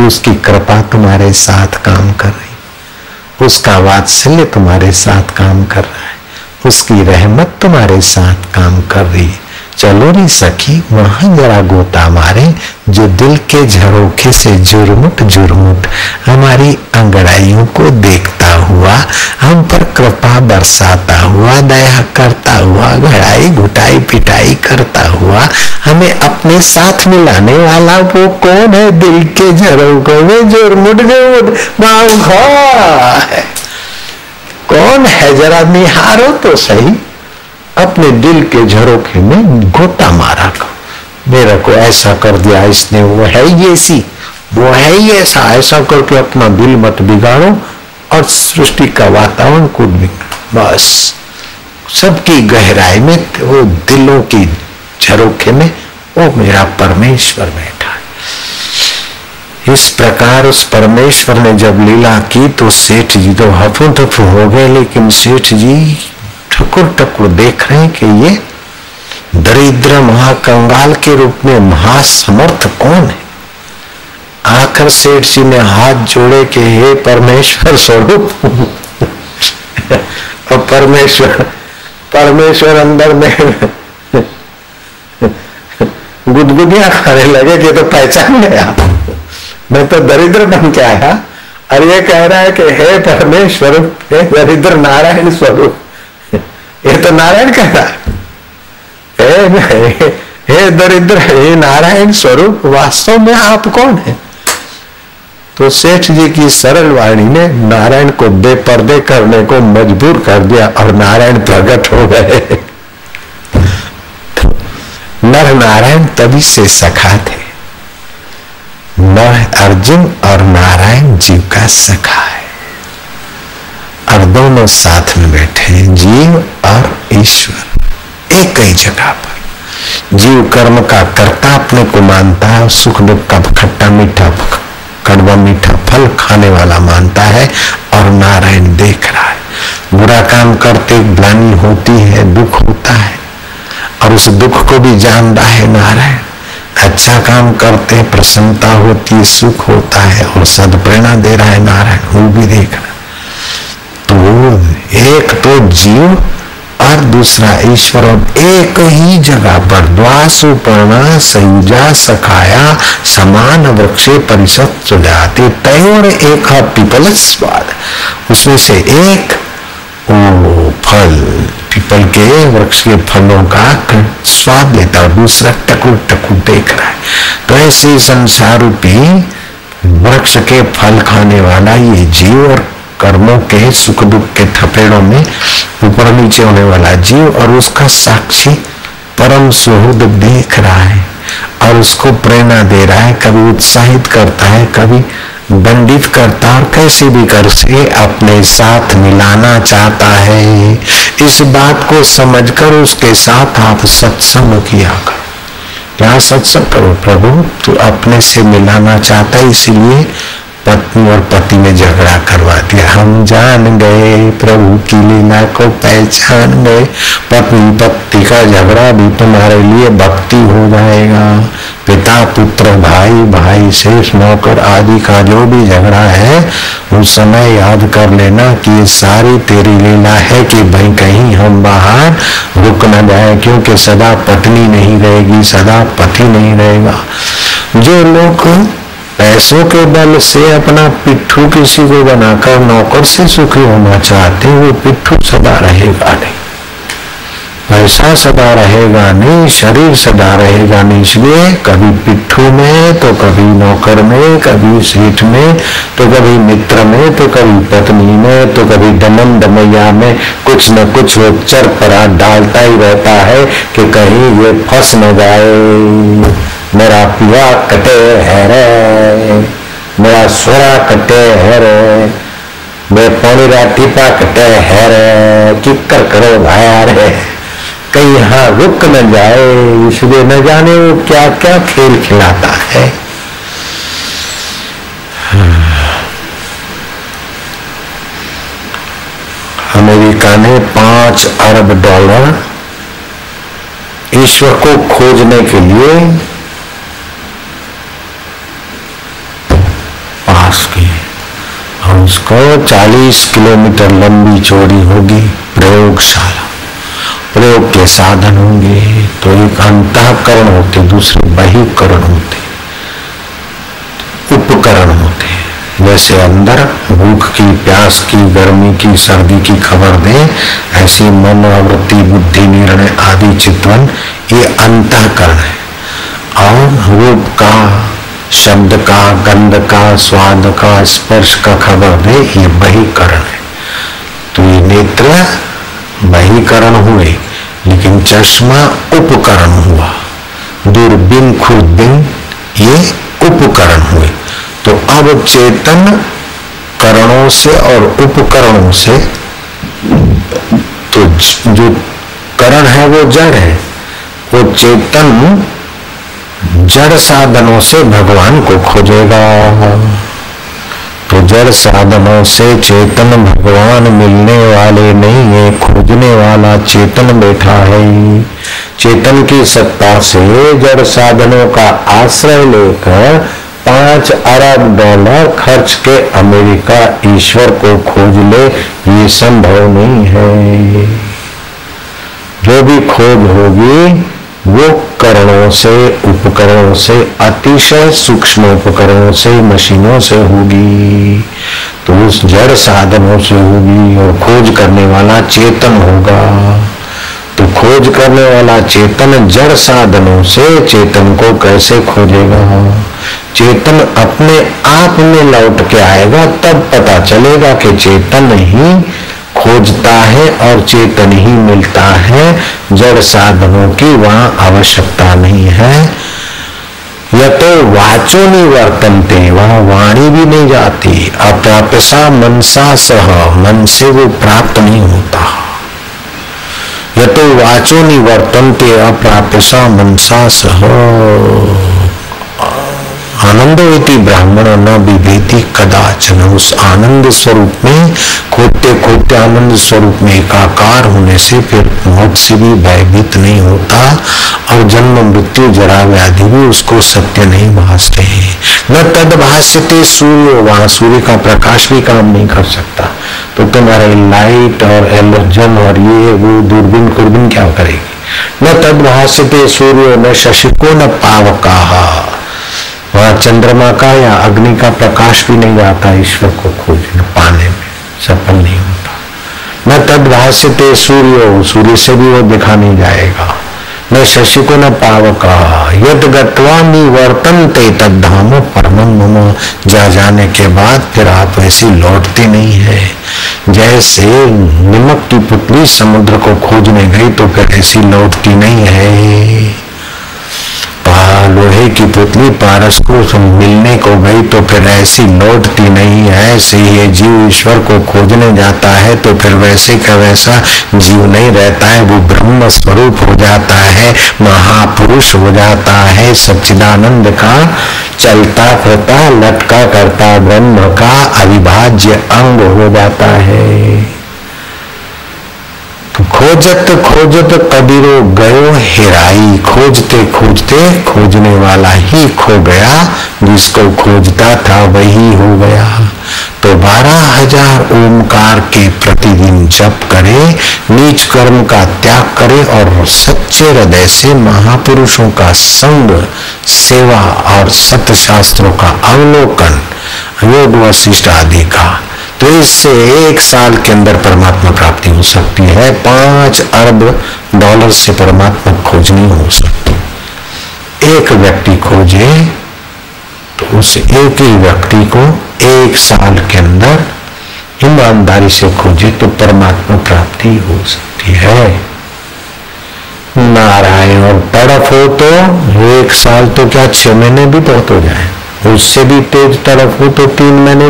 कि उसकी कृपा तुम्हारे साथ काम कर रही, उसका वात्सल्य तुम्हारे साथ काम कर रहा है, उसकी रहमत तुम्हारे साथ काम कर रही है। चलो रे सखी वहां जरा गोता मारे, जो दिल के झरोखे से जुर्मुट जुर्मुट हमारी अंगड़ाइयों को देखता हुआ, हम पर कृपा बरसाता हुआ, दया करता हुआ, घड़ाई घुटाई पिटाई करता हुआ हमें अपने साथ मिलाने वाला वो कौन है? दिल के झरोखों में जुर्मुट जुर्मुट है कौन है? जरा निहारो तो सही, अपने दिल के झरोखे में घोटा मारा कर। मेरे को ऐसा कर दिया इसने, वो है ये सी, वो है ही ऐसा, ऐसा करके अपना दिल मत बिगाड़ो और सृष्टि का वातावरण को बिगाड़ो। बस सबकी गहराई में वो दिलों की झरोखे में वो मेरा परमेश्वर बैठा है। इस प्रकार उस परमेश्वर ने जब लीला की तो सेठ जी तो हफू तफू हो गए, लेकिन सेठ जी ठकुर ठकुर देख रहे हैं कि ये दरिद्र महाकंगाल के रूप में महासमर्थ कौन है। आखिर सेठ जी ने हाथ जोड़े कि हे परमेश्वर स्वरूप और परमेश्वर अंदर में गुदगुदियां खाने लगे कि तो पहचान गया, मैं तो दरिद्र बन के आया और ये कह रहा है कि हे परमेश्वर, हे दरिद्र नारायण स्वरूप। ये तो नारायण कह रहा है, हे दरिद्र, हे नारायण स्वरूप, वास्तव में आप कौन है? तो सेठ जी की सरल वाणी ने नारायण को बेपर्दे करने को मजबूर कर दिया और नारायण प्रकट हो गए। नर नारायण तभी से सखा थे। नर अर्जुन और नारायण जीव का सखा है और दोनों साथ में बैठे हैं, जीव और ईश्वर एक ही जगह पर। जीव कर्म का कर्ता अपने को मानता है, सुख दुख का खट्टा मीठा कड़वा मीठा फल खाने वाला मानता है, और नारायण देख रहा है। बुरा काम करते ग्लानि होती है, दुख होता है, और उस दुख को भी जान रहा है नारायण। अच्छा काम करते प्रसन्नता होती है, सुख होता है, और सद्प्रेरणा दे रहा है नारायण, वो भी देख रहा है। तो एक तो जीव और दूसरा ईश्वर, और एक ही जगह पर द्वासुपर्णा संयुजा सखाया समान वृक्षे परिषद सुजाते तयोर एक पीपल स्वाद। उसमें से एक वो फल पीपल के वृक्ष के फलों का स्वाद लेता है, दूसरा टकुर टकुर देख रहा है। तो ऐसे संसार रूपी वृक्ष के फल खाने वाला ये जीव और कर्मों के सुख दुख के थपेड़ों में ऊपर नीचे होने वाला जीव, और उसका साक्षी परम सुहृद देख रहा है और उसको प्रेरणा दे रहा है, कभी उत्साहित करता है, कभी दंडित करता है, और कैसे भी कर से अपने साथ मिलाना चाहता है। इस बात को समझकर उसके साथ आप सत्संग किया करो। क्या सत्संग करो? प्रभु तू अपने से मिलाना चाहता है, इसीलिए पत्नी और पति में झगड़ा करवा दिया। हम जान गए प्रभु की लीला को, पहचान गए। पत्नी पति का झगड़ा भी तुम्हारे लिए भक्ति हो जाएगा। पिता पुत्र भाई भाई शेष नौकर आदि का जो भी झगड़ा है, उस समय याद कर लेना कि ये सारी तेरी लीला है कि भाई कहीं हम बाहर रुक न जाए, क्योंकि सदा पत्नी नहीं रहेगी, सदा पति नहीं रहेगा। जो लोग पैसों के बल से अपना पिट्ठू किसी को बनाकर नौकर से सुखी होना चाहते हैं, वो पिट्ठू सदा रहेगा नहीं, पैसा सदा रहेगा नहीं, शरीर सदा रहेगा नहीं। इसलिए कभी पिट्ठू में तो कभी नौकर में, कभी सेठ में तो कभी मित्र में, तो कभी पत्नी में, तो कभी दमन दमैया में कुछ न कुछ वो चर परा डालता ही रहता है कि कहीं ये फंस न जाए। मेरा पिया कटे है रे, मेरा सोरा कटे है रे, मेरे पौनी रा टीपा कटे है रे, किक्कर करो भाया रे, कहीं यहाँ रुक न जाए। इसलिए न जाने वो क्या क्या खेल खिलाता है। अमेरिका ने $5 अरब ईश्वर को खोजने के लिए पास की और उसको 40 किलोमीटर लंबी चौड़ी होगी प्रयोगशाला, प्रयोग के साधन होंगे। तो एक अंतःकरण होते, दूसरे बहिकरण होते, उपकरण होते। जैसे अंदर भूख की, प्यास की, गर्मी की, सर्दी की खबर दे, ऐसी मन, वृत्ति, बुद्धि, निर्णय आदि चितवन, ये अंतःकरण है। और रूप का, शब्द का, गंध का, स्वाद का, स्पर्श का खबर दे, ये बहिकरण है। तो ये नेत्र बहिकरण हुए, लेकिन चश्मा उपकरण हुआ। दूरबीन, खुरबीन ये उपकरण हुए। तो अब चेतन करणों से और उपकरणों से, तो जो करण है वो जड़ है, वो चेतन जड़ साधनों से भगवान को खोजेगा। तो जड़ साधनों से चेतन भगवान मिलने वाले नहीं है, खोजने वाला चेतन बैठा है। चेतन की सत्ता से जड़ साधनों का आश्रय लेकर 5 अरब डॉलर खर्च के अमेरिका ईश्वर को खोज ले, ये संभव नहीं है। जो भी खोज होगी वो करणों से, उपकरणों से, अतिशय सूक्ष्म उपकरणों से, मशीनों से होगी। तो उस जड़ साधनों से होगी और खोज करने वाला चेतन होगा। तो खोज करने वाला चेतन जड़ साधनों से चेतन को कैसे खोजेगा? चेतन अपने आप में लौट के आएगा, तब पता चलेगा कि चेतन ही खोजता है और चेतन ही मिलता है। जड़ साधनों की वहां आवश्यकता नहीं है। यतो वाचो निवर्तन्ते, वहां वाणी भी नहीं जाती। अप्राप्यसा मनसा सह, मन से वो प्राप्त नहीं होता। यतो वाचो निवर्तन्ते अप्राप्यसा मनसा सह। आनंदो इति ब्राह्मण न विभेति कदाचन। उस आनंद स्वरूप में खोजते खोजते आनंद स्वरूप में एकाकार होने से फिर मौत से भी भयभीत नहीं होता और जन्म मृत्यु जरा व्याधि भी उसको सत्य नहीं भासते हैं। न तद भाष्यते सूर्य, वहां सूर्य का प्रकाश भी काम नहीं कर सकता। तो तुम्हारे लाइट और एलर्जन और ये वो दूरबीन कुरबीन क्या करेगी? न तद भाष्यते सूर्य न शशिको न पावकाहा, वहां चंद्रमा का या अग्नि का प्रकाश भी नहीं जाता ईश्वर को खोजने पाने में, सफल नहीं होता। न तद भाष्यते सूर्यो, सूर्य से भी वो दिखा नहीं जाएगा। न शशि को न पावका, यद गत्वा निवर्तन्ते तद्धाम परमं मम। जा जाने के बाद फिर आप ऐसी लौटते नहीं है। जैसे नमक की पुतली समुद्र को खोजने गई तो फिर ऐसी लौटती नहीं है। लोहे की पुतली पारस को मिलने को गई तो फिर ऐसी लौटती नहीं है। ऐसे ये जीव ईश्वर को खोजने जाता है तो फिर वैसे का वैसा जीव नहीं रहता है, वो ब्रह्म स्वरूप हो जाता है, महापुरुष हो जाता है, सच्चिदानंद का चलता फिरता लटका करता ब्रह्म का अविभाज्य अंग हो जाता है। खोजत खोजत कबीरो गयो हेराई, खोजते खोजते खोजने वाला ही खो गया, जिसको खोजता था वही हो गया। तो 12,000 ओमकार के प्रतिदिन जप करे, नीच कर्म का त्याग करे और सच्चे हृदय से महापुरुषों का संग, सेवा और सत्य शास्त्रों का अवलोकन, योग वशिष्ठ आदि का, तो इससे 1 साल के अंदर परमात्मा प्राप्ति हो सकती है। 5 अरब डॉलर से परमात्मा खोज नहीं हो सकती। एक व्यक्ति खोजे तो उस एक ही व्यक्ति को 1 साल के अंदर ईमानदारी से खोजे तो परमात्मा प्राप्ति हो सकती है। नारायण और तड़फ हो तो 1 साल तो क्या 6 महीने भी बहुत हो जाए, उससे भी तेज तड़फ हो तो 3 महीने